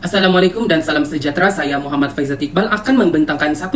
Assalamualaikum dan salam sejahtera. Saya Muhammad Faizat Iqbal akan membentangkan 1.0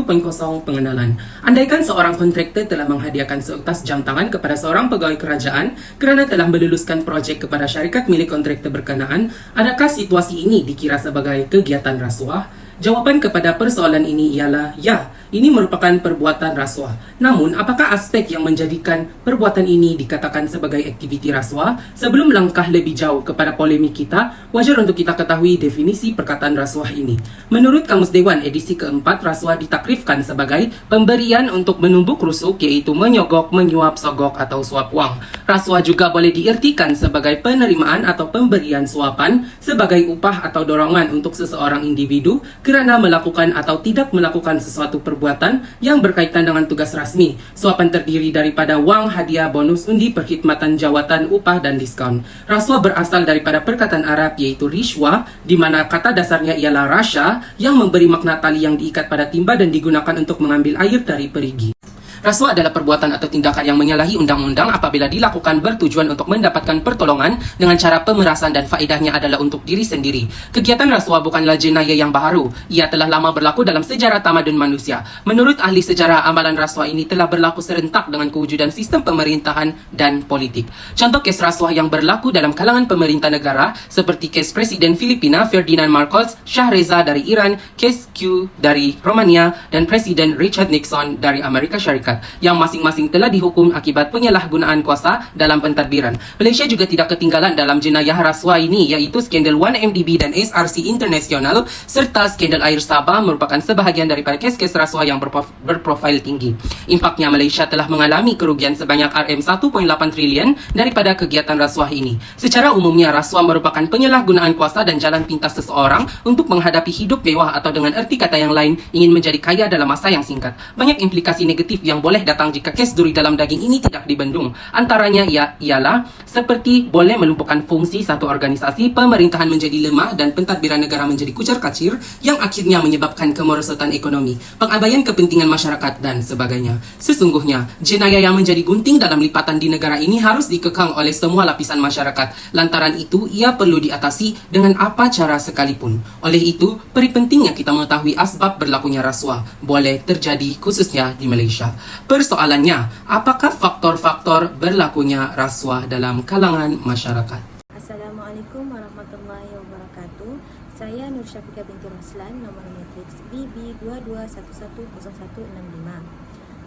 pengenalan. Andaikan seorang kontraktor telah menghadiahkan seutas jam tangan kepada seorang pegawai kerajaan kerana telah meluluskan projek kepada syarikat milik kontraktor berkenaan, adakah situasi ini dikira sebagai kegiatan rasuah? Jawapan kepada persoalan ini ialah ya, ini merupakan perbuatan rasuah. Namun, apakah aspek yang menjadikan perbuatan ini dikatakan sebagai aktiviti rasuah? Sebelum melangkah lebih jauh kepada polemik kita, wajar untuk kita ketahui definisi perkataan rasuah ini. Menurut Kamus Dewan edisi keempat, rasuah ditakrifkan sebagai pemberian untuk menumbuk rusuk, iaitu menyogok, menyuap, sogok atau suap wang. Rasuah juga boleh diertikan sebagai penerimaan atau pemberian suapan sebagai upah atau dorongan untuk seseorang individu kerana melakukan atau tidak melakukan sesuatu perbuatan yang berkaitan dengan tugas rasmi. Suapan terdiri daripada wang, hadiah, bonus, undi, perkhidmatan jawatan, upah dan diskaun. Rasuah berasal daripada perkataan Arab iaitu rishwah, di mana kata dasarnya ialah rasha yang memberi makna tali yang diikat pada timba dan digunakan untuk mengambil air dari perigi. Rasuah adalah perbuatan atau tindakan yang menyalahi undang-undang apabila dilakukan bertujuan untuk mendapatkan pertolongan dengan cara pemerasan dan faedahnya adalah untuk diri sendiri. Kegiatan rasuah bukanlah jenayah yang baharu. Ia telah lama berlaku dalam sejarah tamadun manusia. Menurut ahli sejarah, amalan rasuah ini telah berlaku serentak dengan kewujudan sistem pemerintahan dan politik. Contoh kes rasuah yang berlaku dalam kalangan pemerintah negara seperti kes Presiden Filipina Ferdinand Marcos, Shah Reza dari Iran, kes Q dari Romania dan Presiden Richard Nixon dari Amerika Syarikat, yang masing-masing telah dihukum akibat penyalahgunaan kuasa dalam pentadbiran. Malaysia juga tidak ketinggalan dalam jenayah rasuah ini, iaitu skandal 1MDB dan SRC International serta skandal Air Sabah merupakan sebahagian daripada kes-kes rasuah yang berprofil tinggi. Impaknya, Malaysia telah mengalami kerugian sebanyak RM1.8 trilion daripada kegiatan rasuah ini. Secara umumnya, rasuah merupakan penyalahgunaan kuasa dan jalan pintas seseorang untuk menghadapi hidup mewah atau dengan erti kata yang lain, ingin menjadi kaya dalam masa yang singkat. Banyak implikasi negatif yang boleh datang jika kes duri dalam daging ini tidak dibendung. Antaranya ialah seperti boleh melumpuhkan fungsi satu organisasi, pemerintahan menjadi lemah dan pentadbiran negara menjadi kucar-kacir yang akhirnya menyebabkan kemerosotan ekonomi, pengabaian kepentingan masyarakat dan sebagainya. Sesungguhnya, jenayah yang menjadi gunting dalam lipatan di negara ini harus dikekang oleh semua lapisan masyarakat. Lantaran itu, ia perlu diatasi dengan apa cara sekalipun. Oleh itu, pentingnya kita mengetahui asbab berlakunya rasuah boleh terjadi khususnya di Malaysia. Persoalannya, apakah faktor-faktor berlakunya rasuah dalam kalangan masyarakat? Assalamualaikum warahmatullahi wabarakatuh. Saya Nur Syafiqah binti Roslan, nomor matriks BB22110165.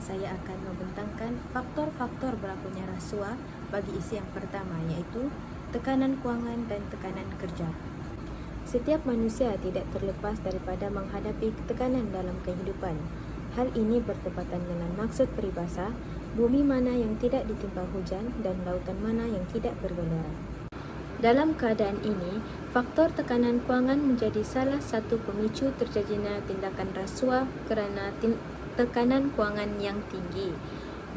Saya akan membentangkan faktor-faktor berlakunya rasuah bagi isi yang pertama, iaitu tekanan kewangan dan tekanan kerja. Setiap manusia tidak terlepas daripada menghadapi tekanan dalam kehidupan. Hal ini bertepatan dengan maksud peribahasa, bumi mana yang tidak ditimpa hujan dan lautan mana yang tidak bergelora. Dalam keadaan ini, faktor tekanan kewangan menjadi salah satu pemicu terjadinya tindakan rasuah kerana tekanan kewangan yang tinggi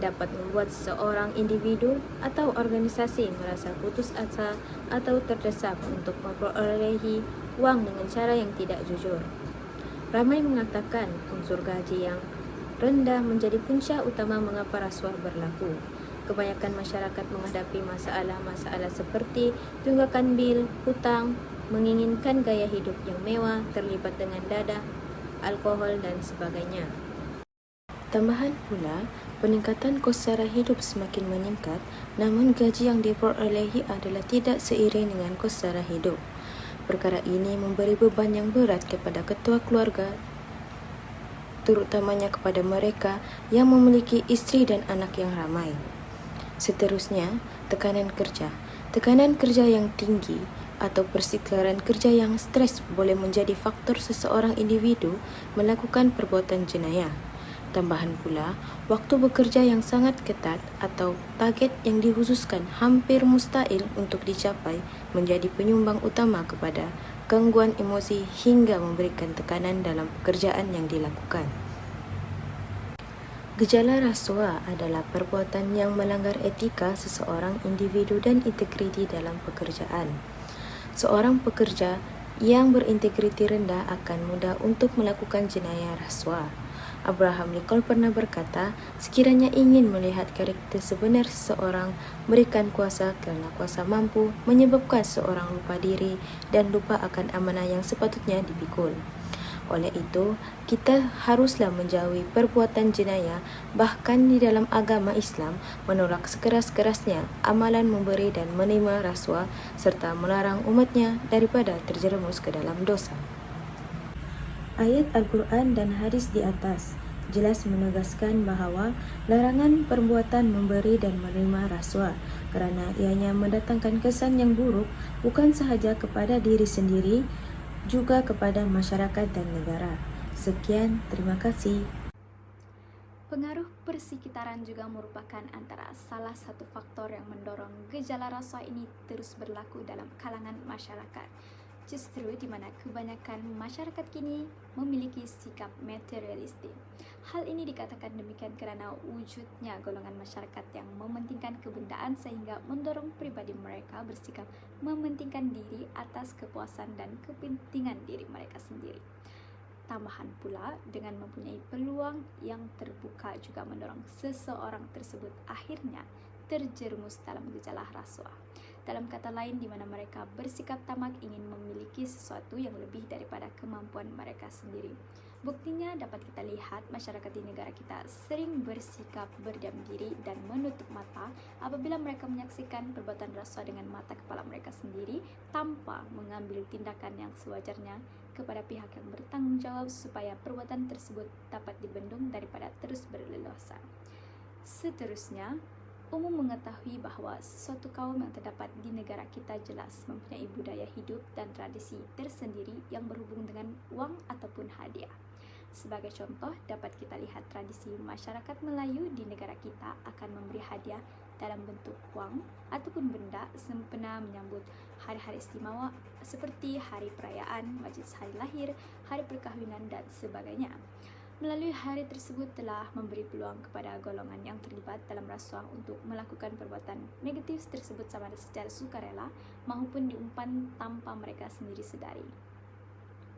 dapat membuat seorang individu atau organisasi merasa putus asa atau terdesak untuk memperolehi wang dengan cara yang tidak jujur. Ramai mengatakan unsur gaji yang rendah menjadi punca utama mengapa rasuah berlaku. Kebanyakan masyarakat menghadapi masalah-masalah seperti tunggakan bil, hutang, menginginkan gaya hidup yang mewah, terlibat dengan dadah, alkohol dan sebagainya. Tambahan pula, peningkatan kos sara hidup semakin meningkat, namun gaji yang diperolehi adalah tidak seiring dengan kos sara hidup. Perkara ini memberi beban yang berat kepada ketua keluarga, terutamanya kepada mereka yang memiliki isteri dan anak yang ramai. Seterusnya, tekanan kerja. Tekanan kerja yang tinggi atau persikaran kerja yang stres boleh menjadi faktor seseorang individu melakukan perbuatan jenayah. Tambahan pula, waktu bekerja yang sangat ketat atau target yang dikhususkan hampir mustahil untuk dicapai menjadi penyumbang utama kepada gangguan emosi hingga memberikan tekanan dalam pekerjaan yang dilakukan. Gejala rasuah adalah perbuatan yang melanggar etika seseorang individu dan integriti dalam pekerjaan. Seorang pekerja yang berintegriti rendah akan mudah untuk melakukan jenayah rasuah. Abraham Lincoln pernah berkata, sekiranya ingin melihat karakter sebenar seseorang, berikan kuasa kerana kuasa mampu menyebabkan seseorang lupa diri dan lupa akan amanah yang sepatutnya dipikul. Oleh itu, kita haruslah menjauhi perbuatan jenayah, bahkan di dalam agama Islam menolak sekeras-kerasnya amalan memberi dan menerima rasuah serta melarang umatnya daripada terjerumus ke dalam dosa. Ayat Al-Quran dan hadis di atas jelas menegaskan bahawa larangan perbuatan memberi dan menerima rasuah kerana ianya mendatangkan kesan yang buruk bukan sahaja kepada diri sendiri, juga kepada masyarakat dan negara. Sekian, terima kasih. Pengaruh persekitaran juga merupakan antara salah satu faktor yang mendorong gejala rasuah ini terus berlaku dalam kalangan masyarakat. Justru di mana kebanyakan masyarakat kini memiliki sikap materialistik. Hal ini dikatakan demikian kerana wujudnya golongan masyarakat yang mementingkan kebendaan sehingga mendorong pribadi mereka bersikap mementingkan diri atas kepuasan dan kepentingan diri mereka sendiri. Tambahan pula, dengan mempunyai peluang yang terbuka juga mendorong seseorang tersebut akhirnya terjerumus dalam gejala rasuah. Dalam kata lain, di mana mereka bersikap tamak ingin memiliki sesuatu yang lebih daripada kemampuan mereka sendiri. Buktinya dapat kita lihat masyarakat di negara kita sering bersikap berdiam diri dan menutup mata apabila mereka menyaksikan perbuatan rasuah dengan mata kepala mereka sendiri tanpa mengambil tindakan yang sewajarnya kepada pihak yang bertanggung jawab supaya perbuatan tersebut dapat dibendung daripada terus berleluasa. Seterusnya, umum mengetahui bahawa sesuatu kaum yang terdapat di negara kita jelas mempunyai budaya hidup dan tradisi tersendiri yang berhubung dengan wang ataupun hadiah. Sebagai contoh, dapat kita lihat tradisi masyarakat Melayu di negara kita akan memberi hadiah dalam bentuk wang ataupun benda sempena menyambut hari-hari istimewa seperti hari perayaan, majlis hari lahir, hari perkahwinan dan sebagainya. Melalui hari tersebut telah memberi peluang kepada golongan yang terlibat dalam rasuah untuk melakukan perbuatan negatif tersebut sama ada secara sukarela maupun diumpan tanpa mereka sendiri sedari.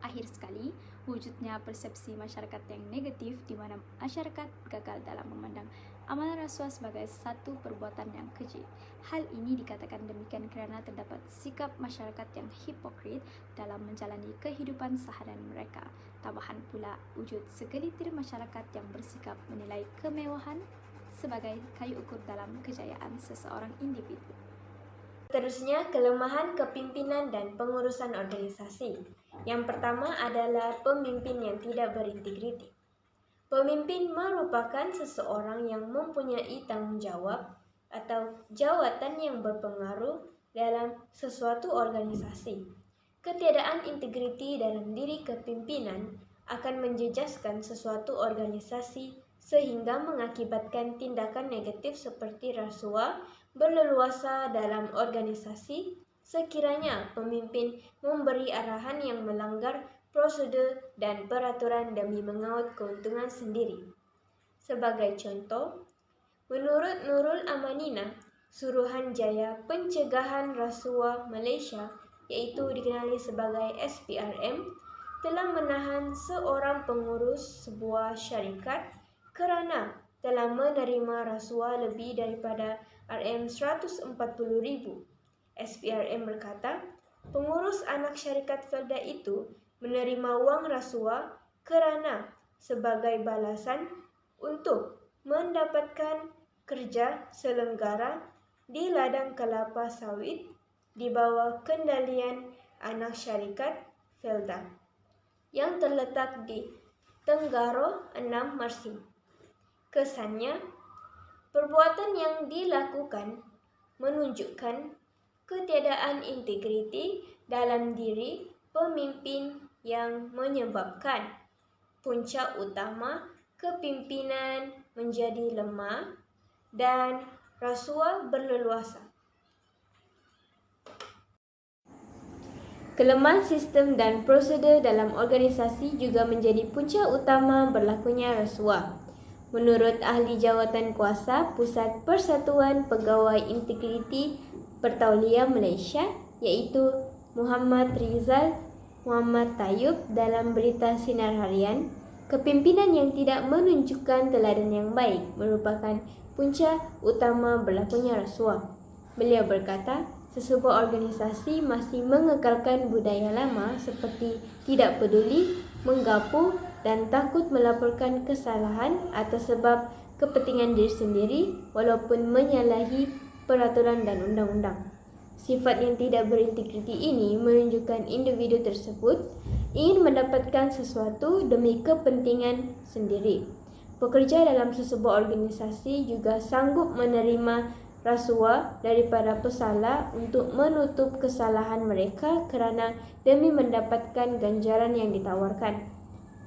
Akhir sekali, wujudnya persepsi masyarakat yang negatif di mana masyarakat gagal dalam memandang amalan rasuah sebagai satu perbuatan yang keji. Hal ini dikatakan demikian kerana terdapat sikap masyarakat yang hipokrit dalam menjalani kehidupan seharian mereka. Tambahan pula wujud segelintir masyarakat yang bersikap menilai kemewahan sebagai kayu ukur dalam kejayaan seseorang individu. Seterusnya, kelemahan kepimpinan dan pengurusan organisasi. Yang pertama adalah pemimpin yang tidak berintegriti. Pemimpin merupakan seseorang yang mempunyai tanggung jawab atau jawatan yang berpengaruh dalam sesuatu organisasi. Ketiadaan integriti dalam diri kepimpinan akan menjejaskan sesuatu organisasi sehingga mengakibatkan tindakan negatif seperti rasuah berleluasa dalam organisasi sekiranya pemimpin memberi arahan yang melanggar prosedur dan peraturan demi mengaut keuntungan sendiri. Sebagai contoh, menurut Nurul Amanina, Suruhanjaya Pencegahan Rasuah Malaysia, iaitu dikenali sebagai SPRM, telah menahan seorang pengurus sebuah syarikat kerana telah menerima rasuah lebih daripada RM140,000. SPRM berkata, pengurus anak syarikat Felda itu menerima wang rasuah kerana sebagai balasan untuk mendapatkan kerja selenggara di ladang kelapa sawit di bawah kendalian anak syarikat Felda yang terletak di Tenggaro 6 Mersing. Kesannya, perbuatan yang dilakukan menunjukkan ketiadaan integriti dalam diri pemimpin yang menyebabkan puncak utama kepimpinan menjadi lemah dan rasuah berleluasa. Kelemahan sistem dan prosedur dalam organisasi juga menjadi punca utama berlakunya rasuah. Menurut ahli jawatan kuasa Pusat Persatuan Pegawai Integriti Pertauliah Malaysia, iaitu Muhammad Rizal Muhammad Tayyub dalam berita Sinar Harian, Kepimpinan yang tidak menunjukkan teladan yang baik merupakan punca utama berlakunya rasuah. Beliau berkata, sesebuah organisasi masih mengekalkan budaya lama seperti tidak peduli, menggapo dan takut melaporkan kesalahan atas sebab kepentingan diri sendiri walaupun menyalahi peraturan dan undang-undang. Sifat yang tidak berintegriti ini menunjukkan individu tersebut ingin mendapatkan sesuatu demi kepentingan sendiri. Pekerja dalam sesebuah organisasi juga sanggup menerima rasuah dari para pesalah untuk menutup kesalahan mereka kerana demi mendapatkan ganjaran yang ditawarkan.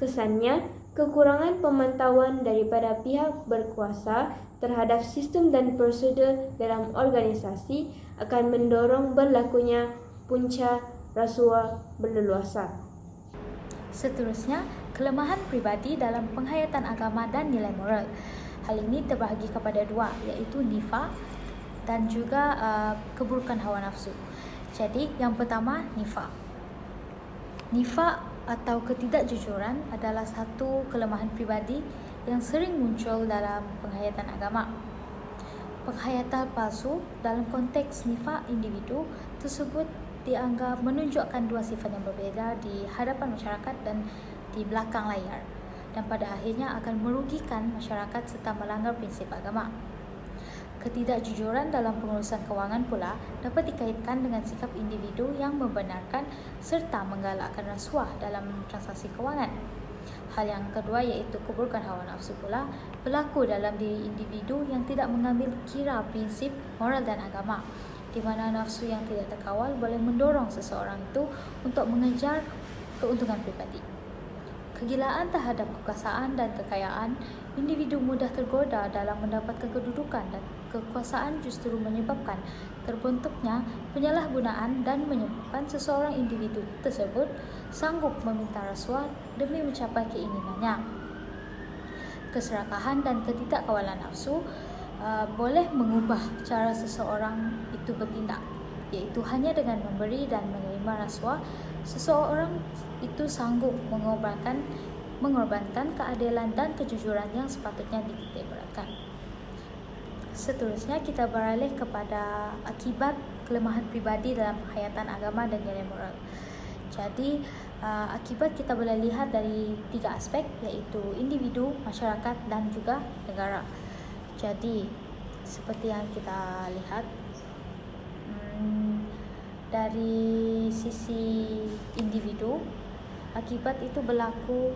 Kesannya, kekurangan pemantauan daripada pihak berkuasa terhadap sistem dan prosedur dalam organisasi akan mendorong berlakunya punca rasuah berleluasa. Seterusnya, kelemahan pribadi dalam penghayatan agama dan nilai moral. Hal ini terbahagi kepada dua, iaitu nifaq dan juga keburukan hawa nafsu. Jadi, yang pertama, nifaq. Nifaq atau ketidakjujuran adalah satu kelemahan pribadi yang sering muncul dalam penghayatan agama. Penghayatan palsu dalam konteks nifaq individu tersebut dianggap menunjukkan dua sifat yang berbeza di hadapan masyarakat dan di belakang layar, dan pada akhirnya akan merugikan masyarakat serta melanggar prinsip agama. Ketidakjujuran dalam pengurusan kewangan pula dapat dikaitkan dengan sikap individu yang membenarkan serta menggalakkan rasuah dalam transaksi kewangan. Hal yang kedua iaitu keburukan hawa nafsu pula berlaku dalam diri individu yang tidak mengambil kira prinsip moral dan agama, di mana nafsu yang tidak terkawal boleh mendorong seseorang itu untuk mengejar keuntungan pribadi. Kegilaan terhadap kekuasaan dan kekayaan, individu mudah tergoda dalam mendapatkan kedudukan, dan kekuasaan justru menyebabkan terbentuknya penyalahgunaan dan menyebabkan seseorang individu tersebut sanggup meminta rasuah demi mencapai keinginannya. Keserakahan dan ketidakkawalan nafsu boleh mengubah cara seseorang itu bertindak, iaitu hanya dengan memberi dan menerima rasuah, seseorang itu sanggup mengorbankan keadilan dan kejujuran yang sepatutnya dititikberatkan. Seterusnya, kita beralih kepada akibat kelemahan pribadi dalam penghayatan agama dan nilai moral. Jadi, akibat kita boleh lihat dari tiga aspek, iaitu individu, masyarakat dan juga negara. Jadi, seperti yang kita lihat, dari sisi individu, akibat itu berlaku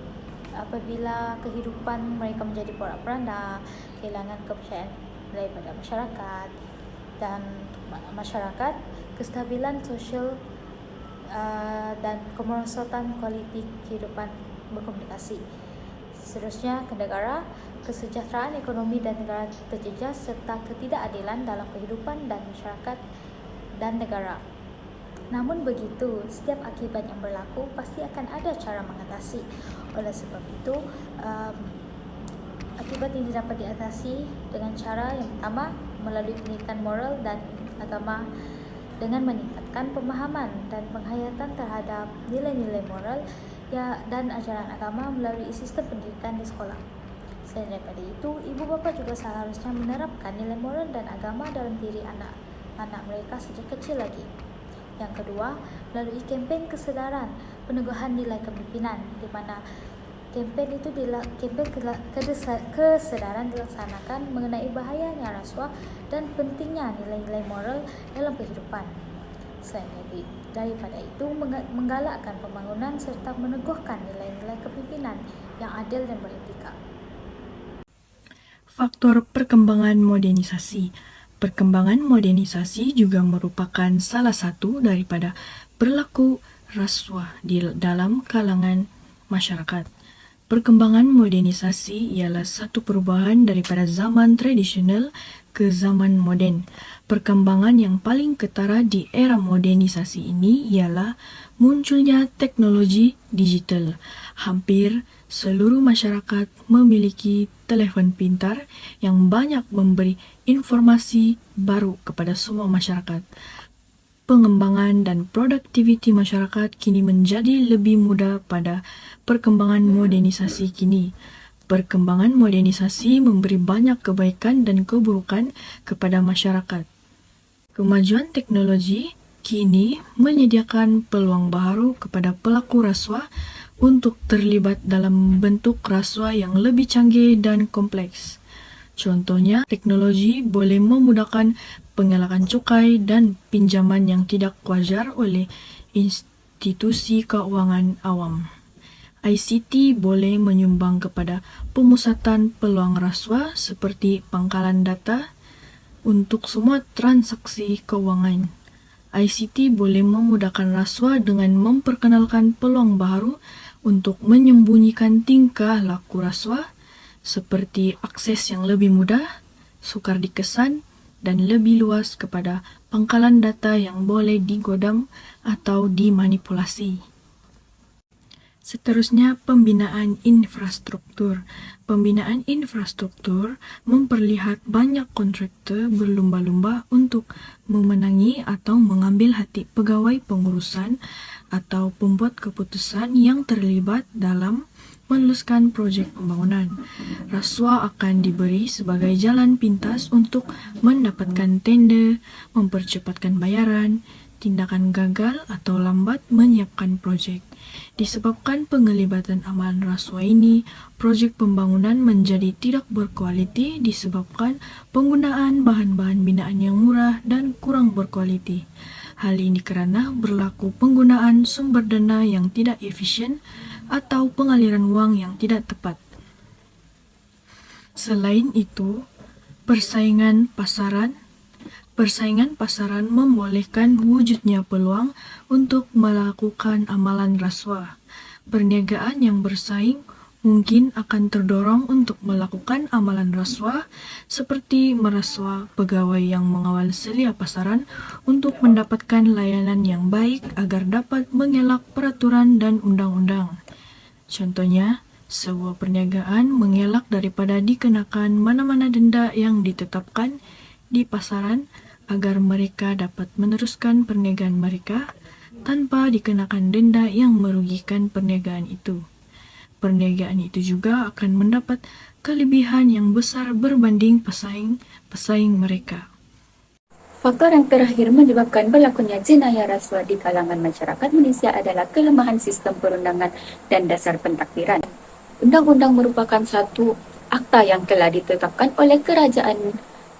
apabila kehidupan mereka menjadi porak-poranda, kehilangan kepercayaan daripada masyarakat, dan masyarakat, kestabilan sosial dan kemerosotan kualiti kehidupan berkomunikasi. Seterusnya, ke negara, kesejahteraan ekonomi dan negara terjejas serta ketidakadilan dalam kehidupan dan masyarakat dan negara. Namun begitu, setiap akibat yang berlaku pasti akan ada cara mengatasi. Oleh sebab itu, akibat ini dapat diatasi dengan cara yang pertama, melalui pendidikan moral dan agama dengan meningkatkan pemahaman dan penghayatan terhadap nilai-nilai moral dan ajaran agama melalui sistem pendidikan di sekolah. Selain daripada itu, ibu bapa juga seharusnya menerapkan nilai moral dan agama dalam diri anak mereka sejak kecil lagi. Yang kedua, melalui kempen kesedaran peneguhan nilai kepimpinan, di mana kempen kesedaran dilaksanakan mengenai bahayanya rasuah dan pentingnya nilai-nilai moral dalam kehidupan. Selain daripada itu, menggalakkan pembangunan serta meneguhkan nilai-nilai kepimpinan yang adil dan beretika. Faktor perkembangan modernisasi. Perkembangan modernisasi juga merupakan salah satu daripada berlaku rasuah di dalam kalangan masyarakat. Perkembangan modernisasi ialah satu perubahan daripada zaman tradisional ke zaman moden. Perkembangan yang paling ketara di era modernisasi ini ialah munculnya teknologi digital. Hampir seluruh masyarakat memiliki telefon pintar yang banyak memberi informasi baru kepada semua masyarakat. pengembangan dan produktiviti masyarakat kini menjadi lebih mudah pada perkembangan modernisasi kini. Perkembangan modernisasi memberi banyak kebaikan dan keburukan kepada masyarakat. Kemajuan teknologi kini menyediakan peluang baru kepada pelaku rasuah untuk terlibat dalam bentuk rasuah yang lebih canggih dan kompleks. Contohnya, teknologi boleh memudahkan pengelakan cukai dan pinjaman yang tidak wajar oleh institusi keuangan awam. ICT boleh menyumbang kepada pemusatan peluang rasuah seperti pangkalan data untuk semua transaksi keuangan. ICT boleh memudahkan rasuah dengan memperkenalkan peluang baru untuk menyembunyikan tingkah laku rasuah seperti akses yang lebih mudah, sukar dikesan, dan lebih luas kepada pangkalan data yang boleh digodam atau dimanipulasi. Seterusnya, pembinaan infrastruktur. Pembinaan infrastruktur memperlihat banyak kontraktor berlumba-lumba untuk memenangi atau mengambil hati pegawai pengurusan atau pembuat keputusan yang terlibat dalam meneruskan projek pembangunan. Rasuah akan diberi sebagai jalan pintas untuk mendapatkan tender, mempercepatkan bayaran, tindakan gagal atau lambat menyiapkan projek. Disebabkan penglibatan amalan rasuah ini, projek pembangunan menjadi tidak berkualiti disebabkan penggunaan bahan-bahan binaan yang murah dan kurang berkualiti. Hal ini kerana berlaku penggunaan sumber dana yang tidak efisien atau pengaliran wang yang tidak tepat. Selain itu, persaingan pasaran membolehkan wujudnya peluang untuk melakukan amalan rasuah. Perniagaan yang bersaing mungkin akan terdorong untuk melakukan amalan rasuah seperti merasuah pegawai yang mengawal selia pasaran untuk mendapatkan layanan yang baik agar dapat mengelak peraturan dan undang-undang. Contohnya, sebuah perniagaan mengelak daripada dikenakan mana-mana denda yang ditetapkan di pasaran agar mereka dapat meneruskan perniagaan mereka tanpa dikenakan denda yang merugikan perniagaan itu. Perniagaan itu juga akan mendapat kelebihan yang besar berbanding pesaing mereka. Faktor yang terakhir menyebabkan berlakunya jenayah rasuah di kalangan masyarakat Malaysia adalah kelemahan sistem perundangan dan dasar pentakdiran. Undang-undang merupakan satu akta yang telah ditetapkan oleh kerajaan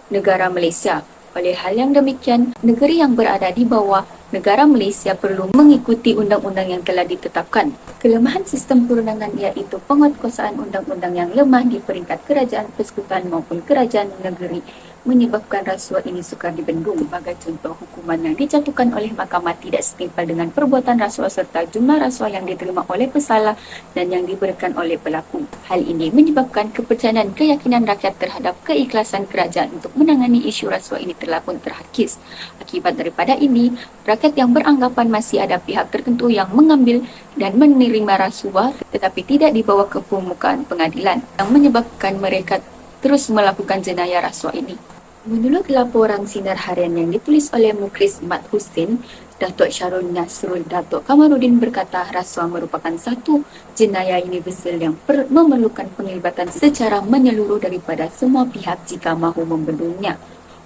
negara Malaysia. Oleh hal yang demikian, negeri yang berada di bawah negara Malaysia perlu mengikuti undang-undang yang telah ditetapkan. Kelemahan sistem perundangan iaitu penguatkuasaan undang-undang yang lemah di peringkat kerajaan persekutuan maupun kerajaan negeri menyebabkan rasuah ini sukar dibendung. Sebagai contoh, hukuman yang dijatuhkan oleh mahkamah tidak setimpal dengan perbuatan rasuah serta jumlah rasuah yang diterima oleh pesalah dan yang diberikan oleh pelaku. Hal ini menyebabkan kepercayaan keyakinan rakyat terhadap keikhlasan kerajaan untuk menangani isu rasuah ini telah pun terhakis. Akibat daripada ini, rakyat yang beranggapan masih ada pihak tertentu yang mengambil dan menerima rasuah tetapi tidak dibawa ke permukaan pengadilan yang menyebabkan mereka terus melakukan jenayah rasuah ini. Menurut laporan Sinar Harian yang ditulis oleh Mukris Mat Hussein, Datuk Syarul Nasrul Datuk Kamarudin berkata rasuah merupakan satu jenayah universal yang memerlukan penglibatan secara menyeluruh daripada semua pihak jika mahu membendungnya.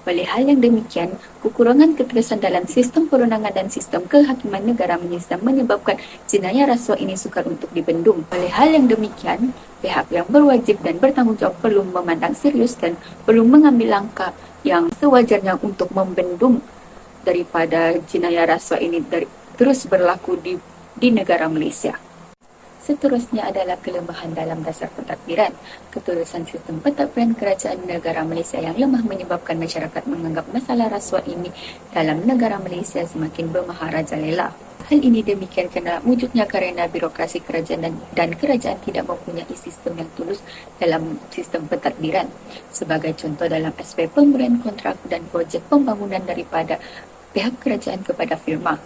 Oleh hal yang demikian, kekurangan ketegasan dalam sistem perundangan dan sistem kehakiman negara Malaysia menyebabkan jenayah rasuah ini sukar untuk dibendung. Oleh hal yang demikian, pihak yang berwajib dan bertanggungjawab perlu memandang serius dan perlu mengambil langkah yang sewajarnya untuk membendung daripada jenayah rasuah ini terus berlaku di negara Malaysia. Seterusnya adalah kelemahan dalam dasar pentadbiran. Ketulusan sistem pentadbiran kerajaan negara Malaysia yang lemah menyebabkan masyarakat menganggap masalah rasuah ini dalam negara Malaysia semakin bermaharajalela. Hal ini demikian wujudnya kerana birokrasi kerajaan dan kerajaan tidak mempunyai sistem yang tulus dalam sistem pentadbiran. Sebagai contoh dalam aspek pemberian kontrak dan projek pembangunan daripada pihak kerajaan kepada firma.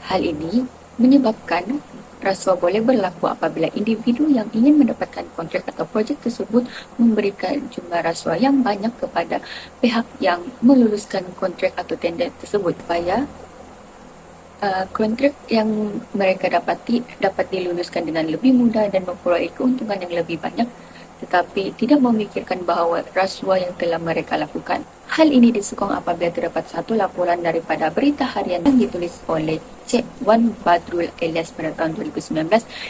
Hal ini menyebabkan rasuah boleh berlaku apabila individu yang ingin mendapatkan kontrak atau projek tersebut memberikan jumlah rasuah yang banyak kepada pihak yang meluluskan kontrak atau tender tersebut supaya kontrak yang mereka dapati dapat diluluskan dengan lebih mudah dan memperoleh keuntungan yang lebih banyak, tetapi tidak memikirkan bahawa rasuah yang telah mereka lakukan. Hal ini disokong apabila terdapat satu laporan daripada berita harian yang ditulis oleh Cik Wan Badrul Elias pada tahun 2019.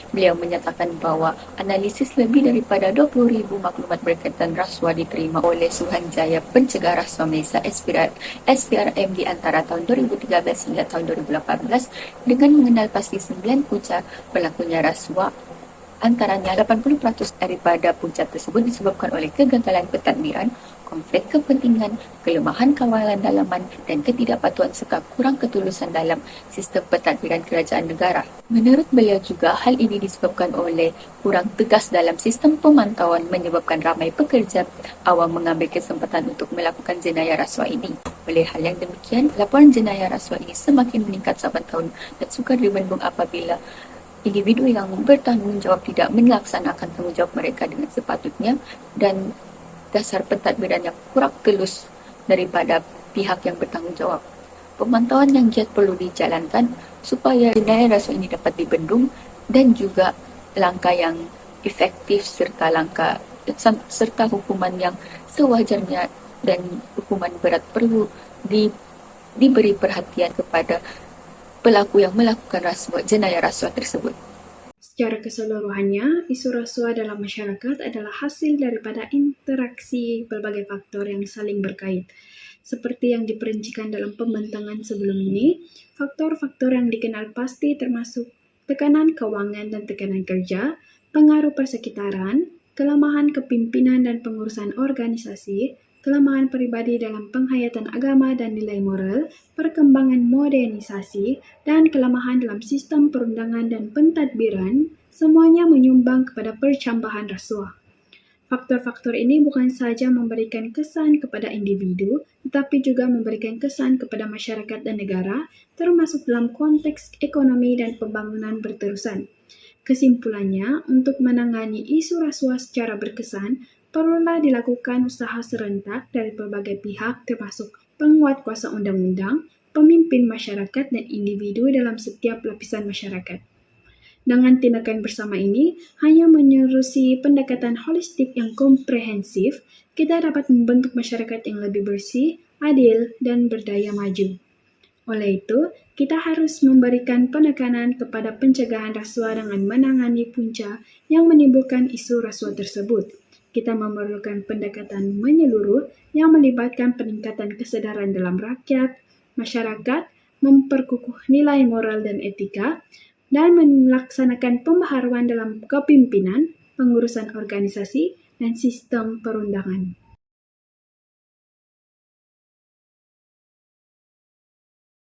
Beliau menyatakan bahawa analisis lebih daripada 20,000 maklumat berkaitan rasuah diterima oleh Suruhanjaya Pencegah Rasuah Malaysia SPRM di antara tahun 2013 hingga tahun 2018 dengan mengenal pasti 9 punca berlakunya rasuah. Antaranya 80% daripada punca tersebut disebabkan oleh kegagalan pentadbiran, konflik kepentingan, kelemahan kawalan dalaman dan ketidakpatuhan serta kurang ketulusan dalam sistem pentadbiran kerajaan negara. Menurut beliau juga, hal ini disebabkan oleh kurang tegas dalam sistem pemantauan menyebabkan ramai pekerja awam mengambil kesempatan untuk melakukan jenayah rasuah ini. Oleh hal yang demikian, laporan jenayah rasuah ini semakin meningkat saban tahun dan sukar dibendung apabila individu yang bertanggungjawab tidak melaksanakan tanggungjawab mereka dengan sepatutnya dan dasar pentadbiran yang kurang telus daripada pihak yang bertanggungjawab. Pemantauan yang giat perlu dijalankan supaya jenayah rasuah ini dapat dibendung dan juga langkah yang efektif serta hukuman yang sewajarnya dan hukuman berat perlu diberi perhatian kepada pelaku yang melakukan jenayah rasuah tersebut. Secara keseluruhannya, isu rasuah dalam masyarakat adalah hasil daripada interaksi berbagai faktor yang saling berkait. Seperti yang diperincikan dalam pembentangan sebelum ini, faktor-faktor yang dikenal pasti termasuk tekanan keuangan dan tekanan kerja, pengaruh persekitaran, kelemahan kepimpinan dan pengurusan organisasi, kelemahan pribadi dalam penghayatan agama dan nilai moral, perkembangan modernisasi, dan kelemahan dalam sistem perundangan dan pentadbiran, semuanya menyumbang kepada percambahan rasuah. Faktor-faktor ini bukan sahaja memberikan kesan kepada individu, tetapi juga memberikan kesan kepada masyarakat dan negara, termasuk dalam konteks ekonomi dan pembangunan berterusan. Kesimpulannya, untuk menangani isu rasuah secara berkesan, perlulah dilakukan usaha serentak dari berbagai pihak termasuk penguat kuasa undang-undang, pemimpin masyarakat dan individu dalam setiap lapisan masyarakat. Dengan tindakan bersama ini, hanya menerusi pendekatan holistik yang komprehensif, kita dapat membentuk masyarakat yang lebih bersih, adil, dan berdaya maju. Oleh itu, kita harus memberikan penekanan kepada pencegahan rasuah dengan menangani punca yang menimbulkan isu rasuah tersebut. Kita memerlukan pendekatan menyeluruh yang melibatkan peningkatan kesadaran dalam rakyat, masyarakat, memperkukuh nilai moral dan etika, dan melaksanakan pembaharuan dalam kepimpinan, pengurusan organisasi, dan sistem perundangan.